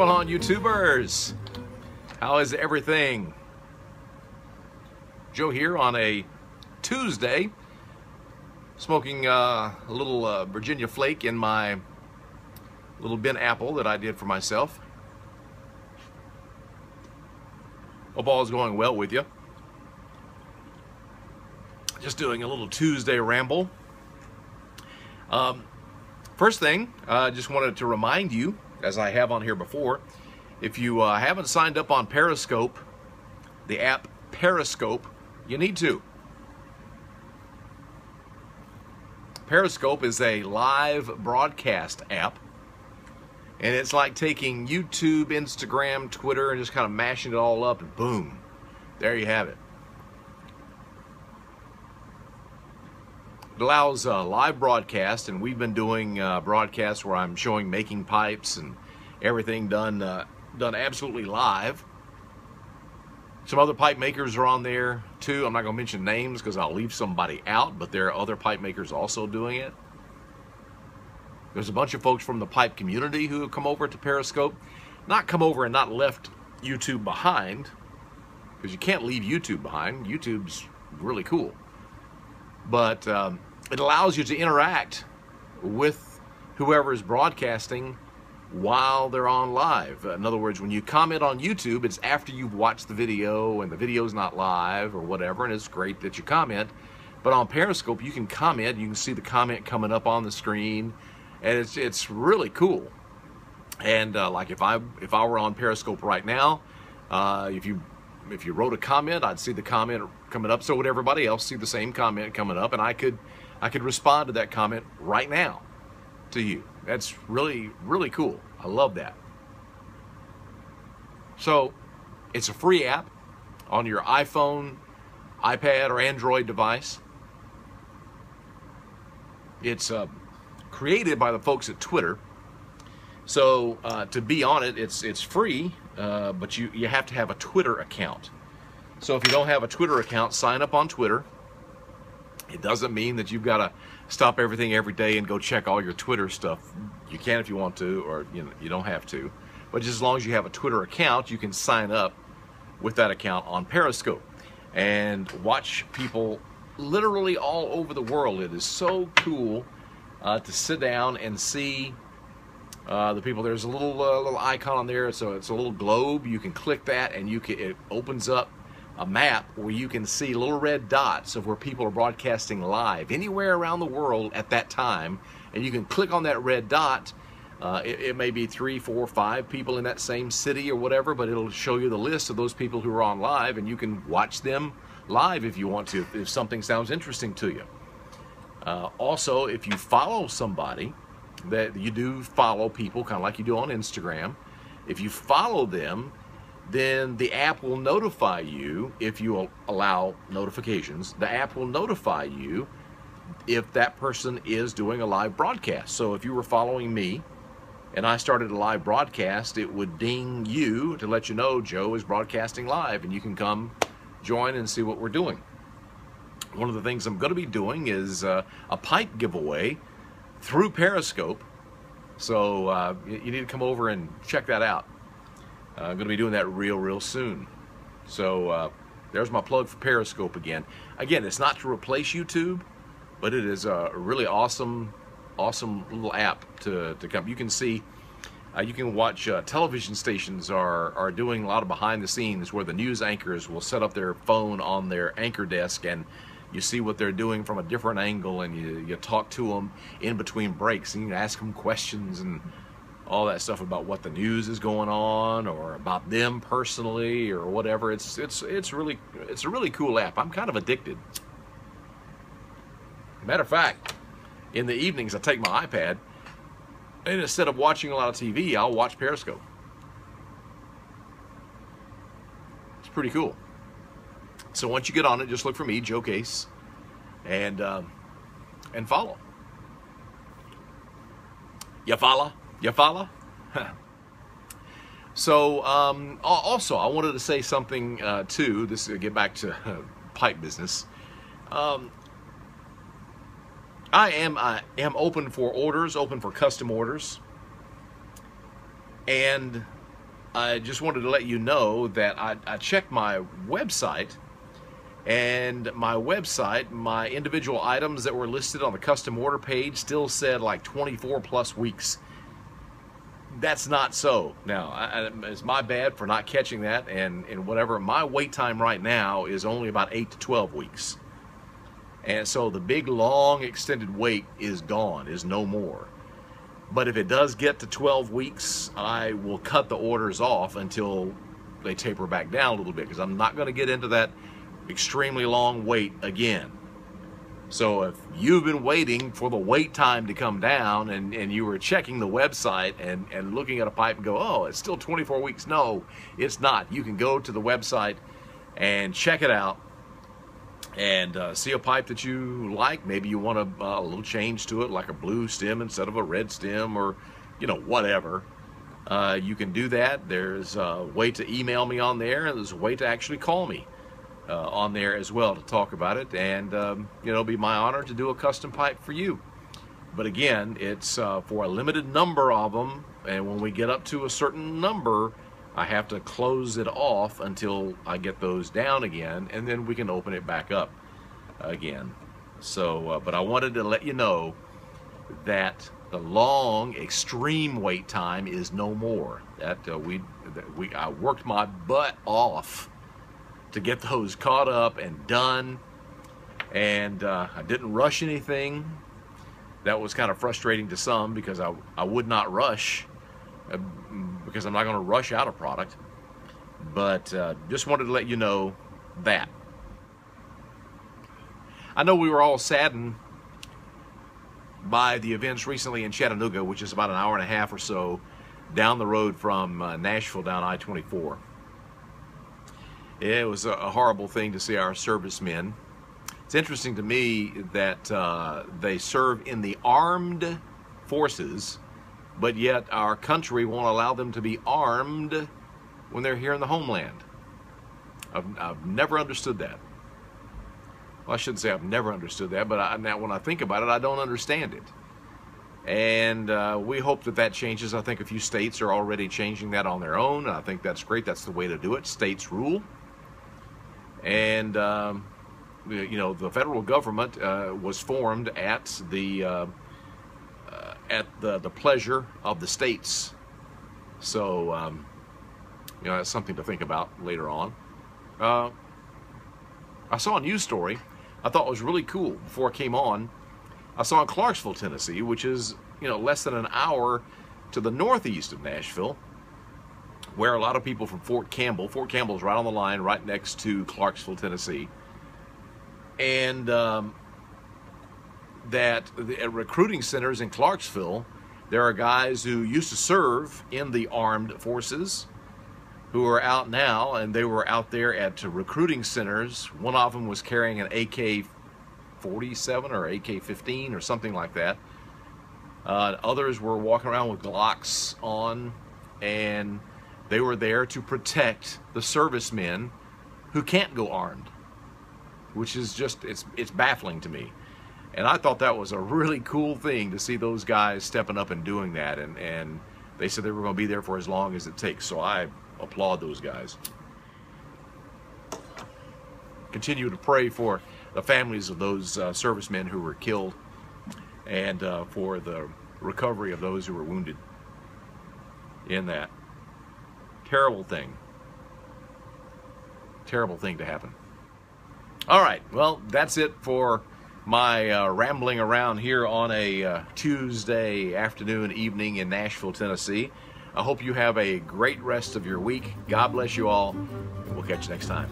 going on, YouTubers? How is everything? Joe here on a Tuesday, smoking a little Virginia Flake in my little bin apple that I did for myself. Hope all is going well with you. Just doing a little Tuesday ramble. First thing, I just wanted to remind you, as I have on here before, if you haven't signed up on Periscope, the app Periscope, you need to. Periscope is a live broadcast app, and it's like taking YouTube, Instagram, Twitter, and just kind of mashing it all up, and boom, there you have it. It allows live broadcast, and we've been doing broadcasts where I'm showing making pipes and everything done absolutely live. Some other pipe makers are on there too. I'm not going to mention names because I'll leave somebody out, but there are other pipe makers also doing it. There's a bunch of folks from the pipe community who have come over to Periscope. Not come over and not left YouTube behind, because you can't leave YouTube behind. YouTube's really cool. But it allows you to interact with whoever is broadcasting while they're on live. In other words, when you comment on YouTube, it's after you've watched the video and the video's not live or whatever, and it's great that you comment. But on Periscope, you can comment, you can see the comment coming up on the screen, and it's really cool. And like if I were on Periscope right now, if you wrote a comment, I'd see the comment coming up, so would everybody else see the same comment coming up, and I could respond to that comment right now to you. That's really, really cool. I love that. So it's a free app on your iPhone, iPad, or Android device. It's created by the folks at Twitter. So to be on it, it's free, but you have to have a Twitter account. So if you don't have a Twitter account, sign up on Twitter. It doesn't mean that you've got to stop everything every day and go check all your Twitter stuff. You can if you want to, or you don't have to. But just as long as you have a Twitter account, you can sign up with that account on Periscope and watch people literally all over the world. It is so cool to sit down and see the people. There's a little icon on there, so it's a little globe. You can click that, and it opens up a map where you can see little red dots of where people are broadcasting live anywhere around the world at that time, and you can click on that red dot. It may be 3, 4, 5 people in that same city or whatever, but it'll show you the list of those people who are on live, and you can watch them live if you want to, if something sounds interesting to you. Also, if you follow somebody, that you do follow people, kind of like you do on Instagram, if you follow them, then the app will notify you. If you allow notifications, the app will notify you if that person is doing a live broadcast. So if you were following me and I started a live broadcast, it would ding you to let you know Joe is broadcasting live, and you can come join and see what we're doing. One of the things I'm going to be doing is a pipe giveaway through Periscope, so you need to come over and check that out. I'm going to be doing that real soon. So there's my plug for Periscope again. Again, it's not to replace YouTube, but it is a really awesome little app to come. You can see, you can watch television stations are doing a lot of behind the scenes where the news anchors will set up their phone on their anchor desk, and you see what they're doing from a different angle, and you talk to them in between breaks, and you can ask them questions and all that stuff about what the news is going on, or about them personally, or whatever. It's a really cool app. I'm kind of addicted. Matter of fact, in the evenings I take my iPad, and instead of watching a lot of TV, I'll watch Periscope. It's pretty cool. So once you get on it, just look for me, Joe Case, and follow. You follow? You follow? So also, I wanted to say something too. This get back to pipe business. I am open for orders, open for custom orders, and I just wanted to let you know that I checked my website, and my individual items that were listed on the custom order page still said like 24 plus weeks. That's not so. Now, it's my bad for not catching that, and whatever. My wait time right now is only about 8 to 12 weeks. And so the big, long, extended wait is gone, is no more. But if it does get to 12 weeks, I will cut the orders off until they taper back down a little bit, because I'm not going to get into that extremely long wait again. So if you've been waiting for the wait time to come down, and you were checking the website and looking at a pipe and go, oh, it's still 24 weeks. No, it's not. You can go to the website and check it out and see a pipe that you like. Maybe you want a little change to it, like a blue stem instead of a red stem, or, you know, whatever. You can do that. There's a way to email me on there, and there's a way to actually call me on there as well to talk about it, and you know, it'll be my honor to do a custom pipe for you. But again, it's for a limited number of them, and when we get up to a certain number, I have to close it off until I get those down again, and then we can open it back up again. So, but I wanted to let you know that the long, extreme wait time is no more. That I worked my butt off to get those caught up and done, and I didn't rush anything. That was kind of frustrating to some, because I would not rush, because I'm not going to rush out a product. But just wanted to let you know that. I know we were all saddened by the events recently in Chattanooga, which is about an hour and a half or so down the road from Nashville, down I-24. It was a horrible thing to see our servicemen. It's interesting to me that they serve in the armed forces, but yet our country won't allow them to be armed when they're here in the homeland. I've never understood that. Well, I shouldn't say I've never understood that, but now when I think about it, I don't understand it. And we hope that that changes. I think a few states are already changing that on their own, and I think that's great. That's the way to do it. States rule. And you know, the federal government was formed at the pleasure of the states. So you know, that's something to think about later on. I saw a news story I thought was really cool before it came on. I saw in Clarksville, Tennessee, which is, you know, less than an hour to the northeast of Nashville, where a lot of people from Fort Campbell is right on the line, right next to Clarksville, Tennessee, and that at recruiting centers in Clarksville, there are guys who used to serve in the armed forces who are out now, and they were out there at recruiting centers. One of them was carrying an AK-47 or AK-15 or something like that. Others were walking around with Glocks on, and they were there to protect the servicemen who can't go armed, which is just, it's baffling to me. And I thought that was a really cool thing to see those guys stepping up and doing that, and they said they were going to be there for as long as it takes, so I applaud those guys. Continue to pray for the families of those servicemen who were killed, and for the recovery of those who were wounded in that terrible thing to happen. All right, well, that's it for my rambling around here on a Tuesday afternoon, evening in Nashville, Tennessee. I hope you have a great rest of your week. God bless you all, and we'll catch you next time.